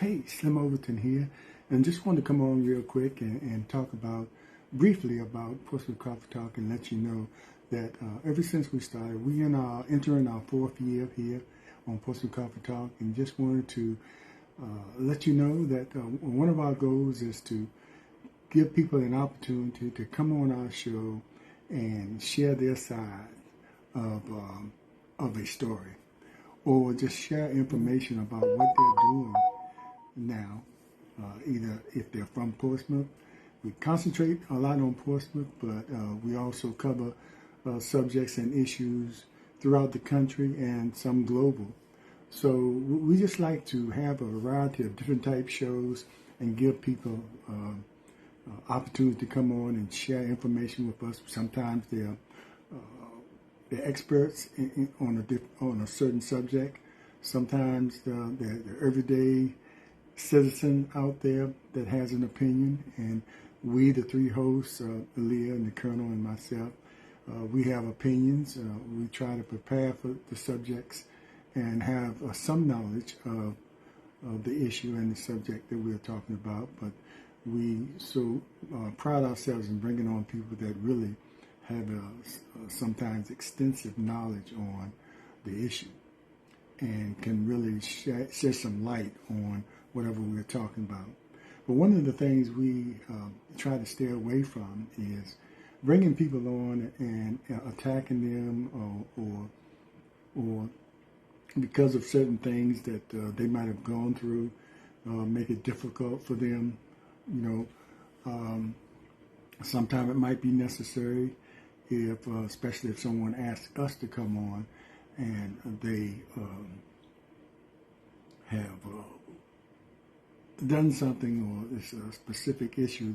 Hey, Slim Overton here, and just wanted to come on real quick and talk briefly about Portsmouth Coffee Talk and let you know that ever since we started, we are entering our fourth year here on Portsmouth Coffee Talk, and just wanted to let you know that one of our goals is to give people an opportunity to come on our show and share their side of a story, or just share information about what they're doing now, either if they're from Portsmouth. We concentrate a lot on Portsmouth, but we also cover subjects and issues throughout the country and some global. So we just like to have a variety of different type shows and give people opportunity to come on and share information with us. Sometimes they're experts on a certain subject. Sometimes they're everyday citizen out there that has an opinion, and we, the three hosts, Leah and the Colonel and myself, we have opinions. We try to prepare for the subjects and have some knowledge of the issue and the subject that we're talking about. But we so pride ourselves in bringing on people that really have sometimes extensive knowledge on the issue and can really shed some light on whatever we're talking about. But one of the things we try to stay away from is bringing people on and attacking them or because of certain things that they might have gone through, make it difficult for them. Sometimes it might be necessary especially if someone asks us to come on and they have done something, or it's a specific issue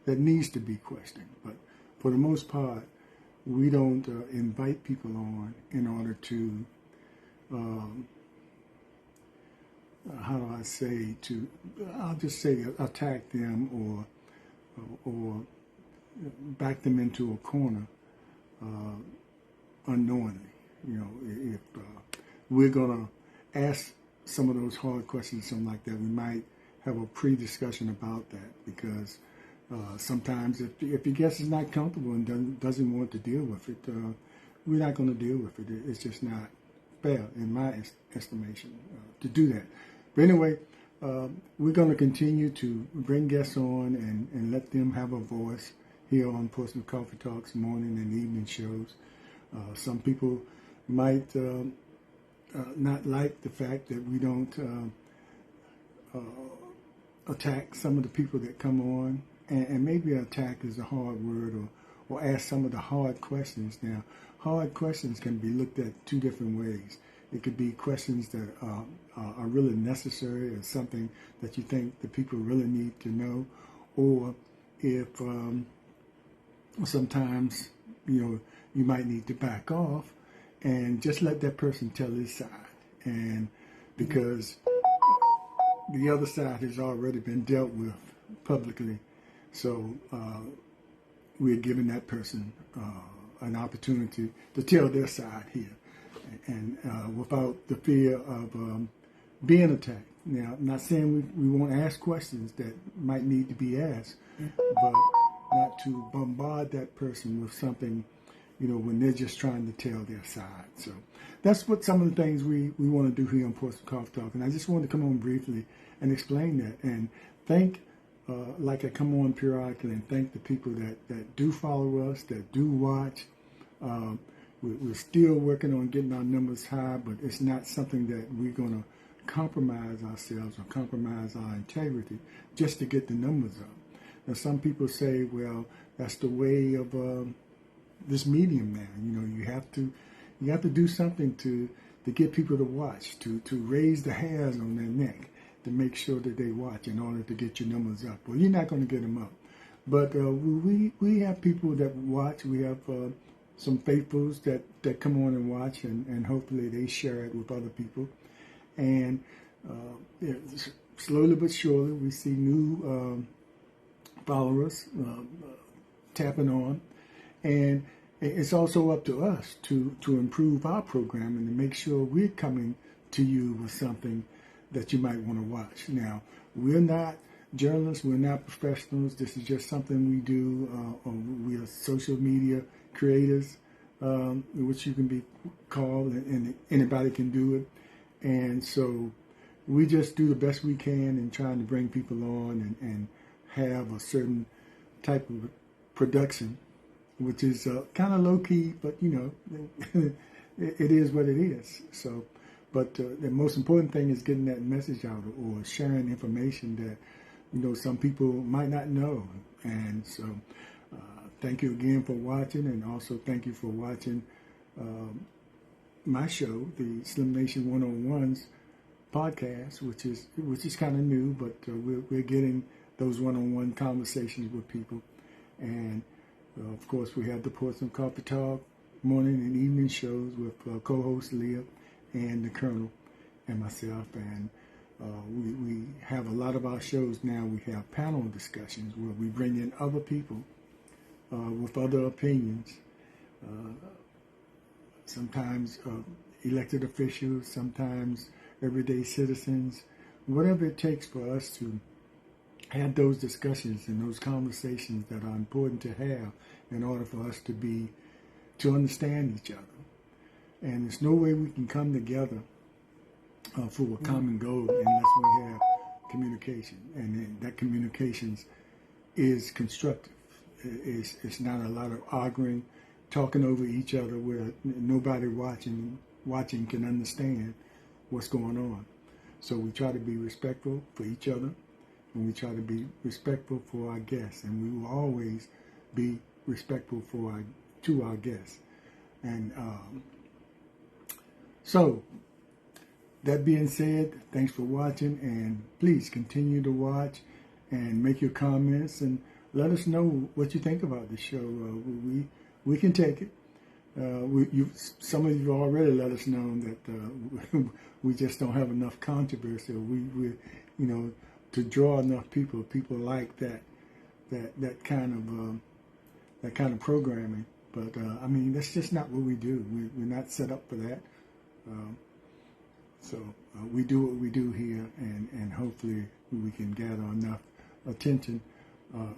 that needs to be questioned. But for the most part, we don't invite people on in order to, I'll just say attack them or back them into a corner unknowingly. If we're going to ask some of those hard questions, something like that, we might have a pre-discussion about that, because sometimes if your guest is not comfortable and doesn't want to deal with it, we're not going to deal with it. It's just not fair, in my estimation, to do that. But anyway, we're going to continue to bring guests on and let them have a voice here on Portsmouth Coffee Talks morning and evening shows. Some people might not like the fact that we don't attack some of the people that come on, and maybe attack is a hard word, or ask some of the hard questions. Now, hard questions can be looked at two different ways. It could be questions that are really necessary, or something that you think the people really need to know, or if sometimes you might need to back off and just let that person tell his side, and because the other side has already been dealt with publicly, so we're giving that person an opportunity to tell their side here, and without the fear of being attacked. Now, I'm not saying we won't ask questions that might need to be asked, but not to bombard that person with something, when they're just trying to tell their side. So that's what some of the things we want to do here on Portsmouth Coffee Talk. And I just wanted to come on briefly and explain that, and thank, like I come on periodically, and thank the people that do follow us, that do watch. We're still working on getting our numbers high, but it's not something that we're going to compromise ourselves or compromise our integrity just to get the numbers up. Now, some people say, well, that's the way of this medium now. You have to do something to get people to watch, to raise the hairs on their neck, to make sure that they watch in order to get your numbers up. Well, you're not going to get them up. But we have people that watch. We have some faithfuls that come on and watch, and hopefully they share it with other people. And slowly but surely, we see new followers tapping on, and it's also up to us to improve our program and to make sure we're coming to you with something that you might want to watch. Now, we're not journalists, we're not professionals. This is just something we do. We are social media creators, which you can be called, and anybody can do it. And so we just do the best we can in trying to bring people on and have a certain type of production, which is kind of low key, but it is what it is. So, but the most important thing is getting that message out or sharing information that some people might not know. And so, thank you again for watching, and also thank you for watching my show, the Slim Nation 101s podcast, which is kind of new, but we're getting those one-on-one conversations with people. And of course, we have the Portsmouth Coffee Talk morning and evening shows with co-host Leah and the Colonel and myself. And we have a lot of our shows now. We have panel discussions where we bring in other people with other opinions. Sometimes elected officials, sometimes everyday citizens, whatever it takes for us to have those discussions and those conversations that are important to have in order for us to understand each other. And there's no way we can come together for a common goal unless we have communication, and that communications is constructive. It's not a lot of arguing, talking over each other where nobody watching can understand what's going on. So we try to be respectful for each other, and we try to be respectful for our guests, and we will always be respectful to our guests. And so, that being said, thanks for watching, and please continue to watch and make your comments and let us know what you think about the show. We can take it. Some of you already let us know that we just don't have enough controversy. We to draw enough people like that kind of programming. But that's just not what we do. We're not set up for that. So we do what we do here, and hopefully we can gather enough attention,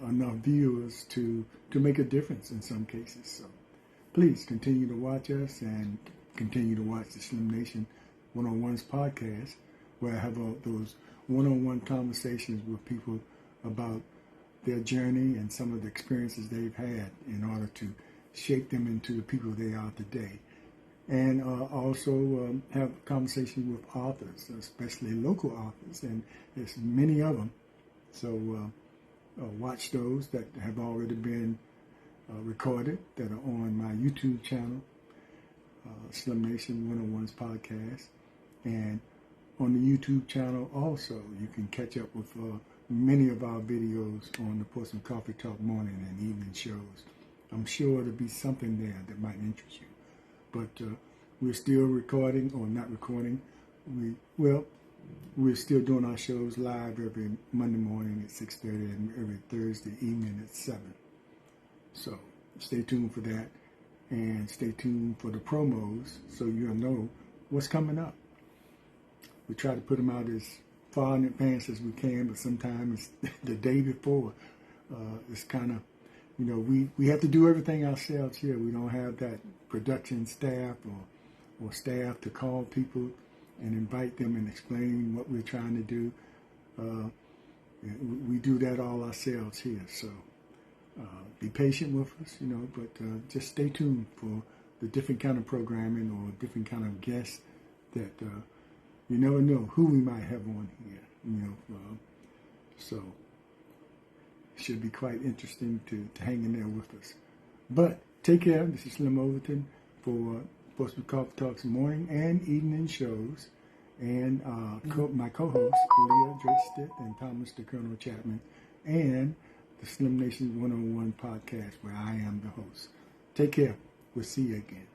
enough viewers to make a difference in some cases. So please continue to watch us and continue to watch the Slim Nation 101's podcast, where I have those one-on-one conversations with people about their journey and some of the experiences they've had in order to shape them into the people they are today. And also have conversations with authors, especially local authors, and there's many of them. So watch those that have already been recorded that are on my YouTube channel, Slim Nation 101's podcast. And on the YouTube channel also, you can catch up with many of our videos on the Portsmouth Coffee Talk morning and evening shows. I'm sure there'll be something there that might interest you. But we're still recording, or not recording. We're still doing our shows live every Monday morning at 6:30 and every Thursday evening at 7. So stay tuned for that, and stay tuned for the promos so you'll know what's coming up. We try to put them out as far in advance as we can, but sometimes it's the day before. It's kind of, we have to do everything ourselves here. We don't have that production staff or staff to call people and invite them and explain what we're trying to do. We do that all ourselves here. So be patient with us, but just stay tuned for the different kind of programming or different kind of guests that you never know who we might have on here, so it should be quite interesting to hang in there with us. But take care. This is Slim Overton for Portsmouth Coffee Talks morning and evening shows, and my co-hosts, Leah Drake and Thomas the Colonel Chapman, and the Slim Nation 101 podcast, where I am the host. Take care. We'll see you again.